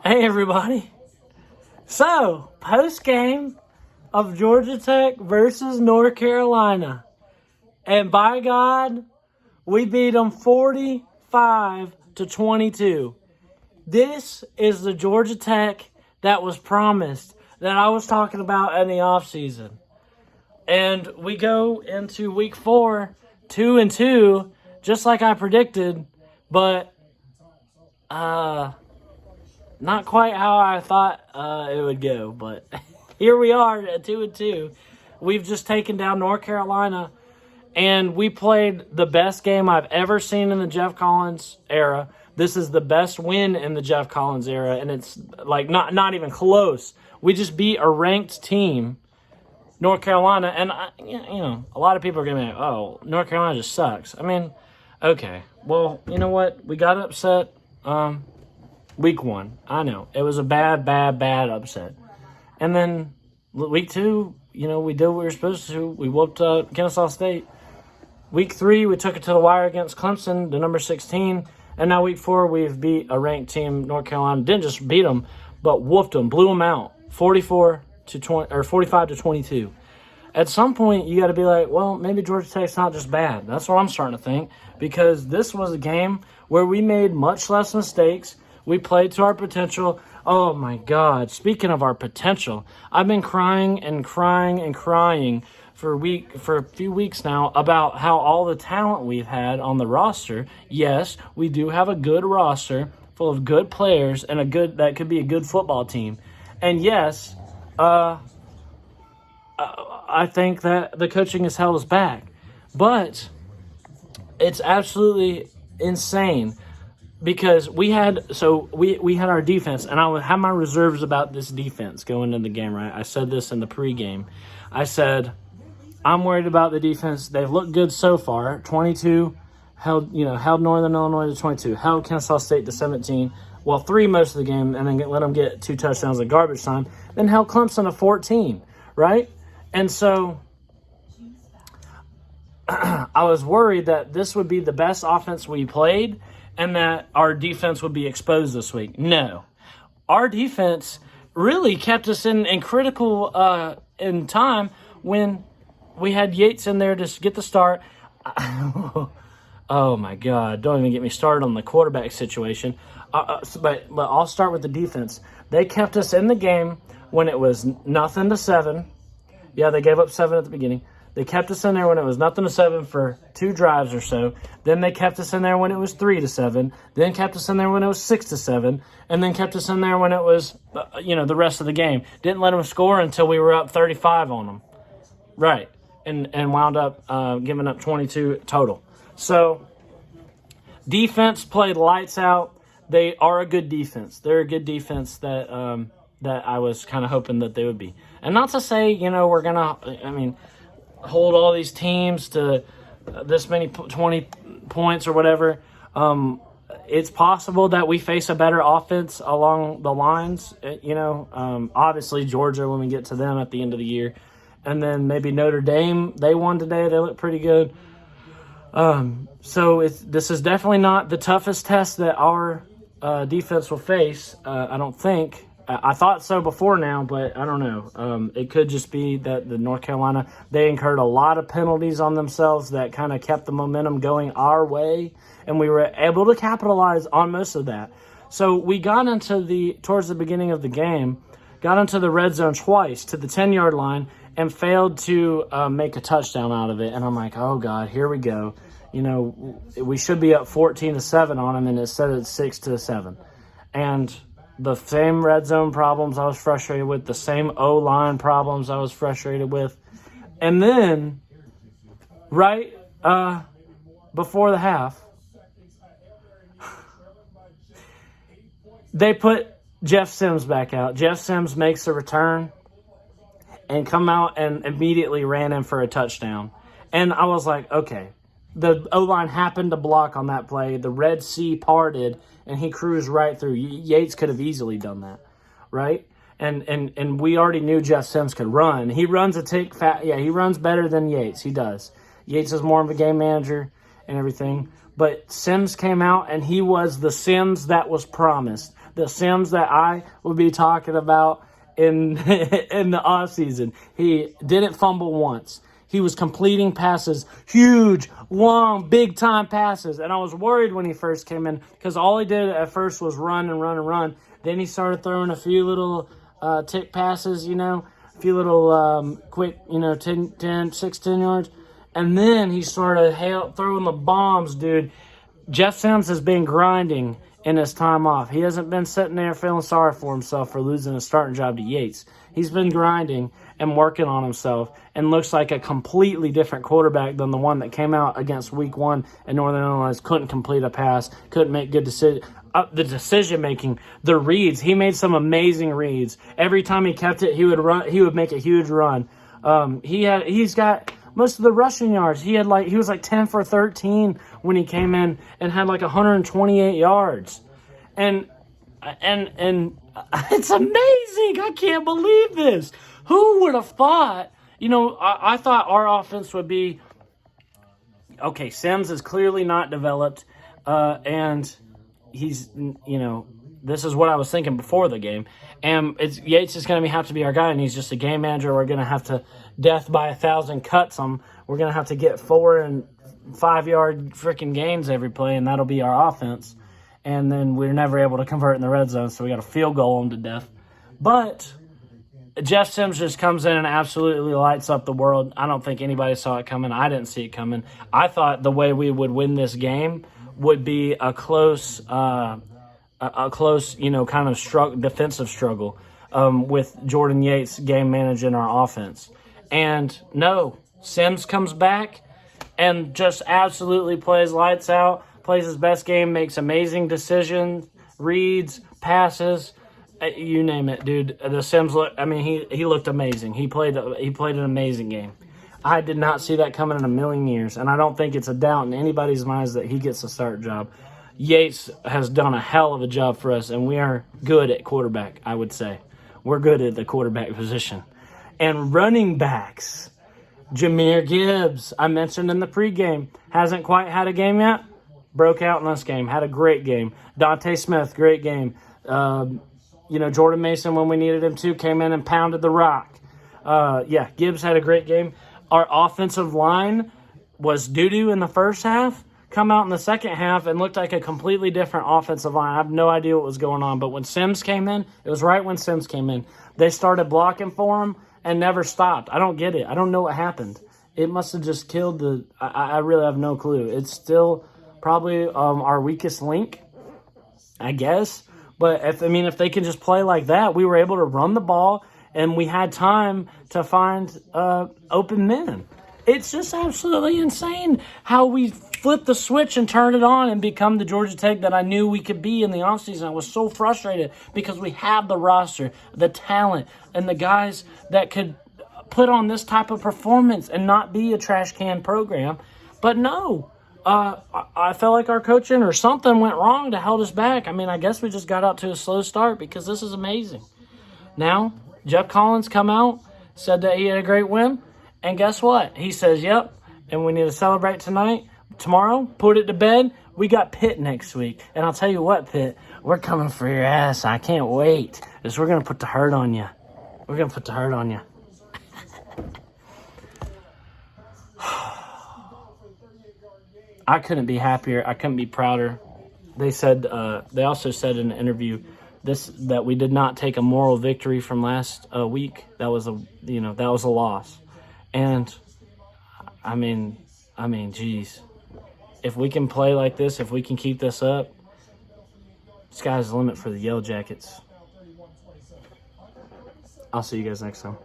Hey, everybody. So, post-game of Georgia Tech versus North Carolina. And by God, we beat them 45-22. This is the Georgia Tech that was promised, that I was talking about in the offseason. And we go into week 4, 2-2, just like I predicted, but not quite how I thought it would go. But here we are at 2-2. We've just taken down North Carolina, and we played the best game I've ever seen in the Jeff Collins era. This is the best win in the Jeff Collins era, and it's like not even close. We just beat a ranked team, North Carolina, and a lot of people are going to be like, oh, North Carolina just sucks. I mean, okay, well, you know what? We got upset week 1. I know. It was a bad upset. And then week 2, we did what we were supposed to. We whooped Kennesaw State. Week 3, we took it to the wire against Clemson, the number 16. And now week 4, we've beat a ranked team, North Carolina. Didn't just beat them, but whooped them, blew them out, 45-22. At some point, you got to be like, well, maybe Georgia Tech's not just bad. That's what I'm starting to think, because this was a game where we made much less mistakes. We played to our potential. Oh, my God. Speaking of our potential, I've been crying for a few weeks now about how all the talent we've had on the roster. Yes, we do have a good roster full of good players and that could be a good football team. And yes, I think that the coaching has held us back. But it's absolutely insane, because we had our defense, and I would have my reserves about this defense going into the game, right? I said this in the pregame. I said, I'm worried about the defense. They've looked good so far. 22 held Northern Illinois to 22, held Kennesaw State to 17. Well, 3 most of the game, and then let them get 2 touchdowns at garbage time. Then held Clemson to 14, right? And so I was worried that this would be the best offense we played and that our defense would be exposed this week. No. Our defense really kept us in critical in time when we had Yates in there to get the start. Oh, my God. Don't even get me started on the quarterback situation. But I'll start with the defense. They kept us in the game when it was 0-7. Yeah, they gave up 7 at the beginning. They kept us in there when it was 0-7 for 2 drives or so. Then they kept us in there when it was 3-7. Then kept us in there when it was 6-7. And then kept us in there when it was, the rest of the game. Didn't let them score until we were up 35 on them. Right. And wound up giving up 22 total. So, defense played lights out. They are a good defense. They're a good defense that I was kind of hoping that they would be. And not to say, we're going to, hold all these teams to this many 20 points or whatever. It's possible that we face a better offense along the lines. Obviously Georgia when we get to them at the end of the year. And then maybe Notre Dame, they won today. They look pretty good. So this is definitely not the toughest test that our defense will face, I don't think. I thought so before now, but I don't know. It could just be that the North Carolina, they incurred a lot of penalties on themselves that kind of kept the momentum going our way, and we were able to capitalize on most of that. So we got towards the beginning of the game, got into the red zone twice to the 10-yard line and failed to make a touchdown out of it. And I'm like, oh, God, here we go. We should be up 14-7 on them, and instead it's 6-7. And the same red zone problems I was frustrated with, the same O-line problems I was frustrated with. And then, right before the half, they put Jeff Sims back out. Jeff Sims makes a return and come out and immediately ran in for a touchdown. And I was like, okay, the O-line happened to block on that play. The Red Sea parted, and he cruised right through. Yates could have easily done that, right? And we already knew Jeff Sims could run. He runs a tick fast. Yeah, he runs better than Yates. He does. Yates is more of a game manager and everything. But Sims came out, and he was the Sims that was promised. The Sims that I would be talking about in in the offseason. He didn't fumble once. He was completing passes, huge, long, big-time passes. And I was worried when he first came in because all he did at first was run and run and run. Then he started throwing a few little tick passes, a few little quick, 10 yards. And then he started throwing the bombs, dude. Jeff Sims has been grinding in his time off. He hasn't been sitting there feeling sorry for himself for losing a starting job to Yates. He's been grinding and working on himself and looks like a completely different quarterback than the one that came out against week 1 and Northern Illinois couldn't complete a pass, couldn't make good decisions. The decision-making, the reads, he made some amazing reads. Every time he kept it, he would make a huge run. He's got most of the rushing yards. He was like 10 for 13 when he came in and had like 128 yards. And it's amazing. I can't believe this. Who would have thought? I thought our offense would be, okay, Sims is clearly not developed, and he's, this is what I was thinking before the game. And Yates is going to have to be our guy, and he's just a game manager. We're going to have to death by 1,000 cuts him. We're going to have to get 4 and 5 yard freaking gains every play, and that'll be our offense. And then we're never able to convert in the red zone, so we got to field goal him to death. But Jeff Sims just comes in and absolutely lights up the world. I don't think anybody saw it coming. I didn't see it coming. I thought the way we would win this game would be a close, kind of defensive struggle with Jordan Yates game managing our offense. And no, Sims comes back and just absolutely plays lights out, plays his best game, makes amazing decisions, reads, passes, you name it, dude. The Sims he looked amazing. He played an amazing game. I did not see that coming in a million years, and I don't think it's a doubt in anybody's minds that he gets a start job. Yates has done a hell of a job for us, and we are good at quarterback, I would say. We're good at the quarterback position. And running backs, Jahmyr Gibbs, I mentioned in the pregame, hasn't quite had a game yet. Broke out in this game, had a great game. Dante Smith, great game. Jordan Mason, when we needed him to, came in and pounded the rock. Gibbs had a great game. Our offensive line was doo-doo in the first half. Come out in the second half and looked like a completely different offensive line. I have no idea what was going on. But when Sims came in, it was right when Sims came in. They started blocking for him and never stopped. I don't get it. I don't know what happened. It must have just killed I really have no clue. It's still probably our weakest link, I guess. But if they can just play like that, we were able to run the ball and we had time to find open men. It's just absolutely insane how we flipped the switch and turned it on and become the Georgia Tech that I knew we could be in the offseason. I was so frustrated because we have the roster, the talent, and the guys that could put on this type of performance and not be a trash can program. But no, I felt like our coaching or something went wrong that held us back. I guess we just got out to a slow start because this is amazing. Now, Jeff Collins come out, said that he had a great win. And guess what? He says, yep, and we need to celebrate tomorrow, put it to bed. We got Pitt next week. And I'll tell you what, Pitt, we're coming for your ass. I can't wait. Because we're going to put the hurt on you. We're going to put the hurt on you. I couldn't be happier. I couldn't be prouder. They said, they also said in an interview that we did not take a moral victory from last week. That was a loss. And geez, if we can play like this, if we can keep this up, sky's the limit for the Yellow Jackets. I'll see you guys next time.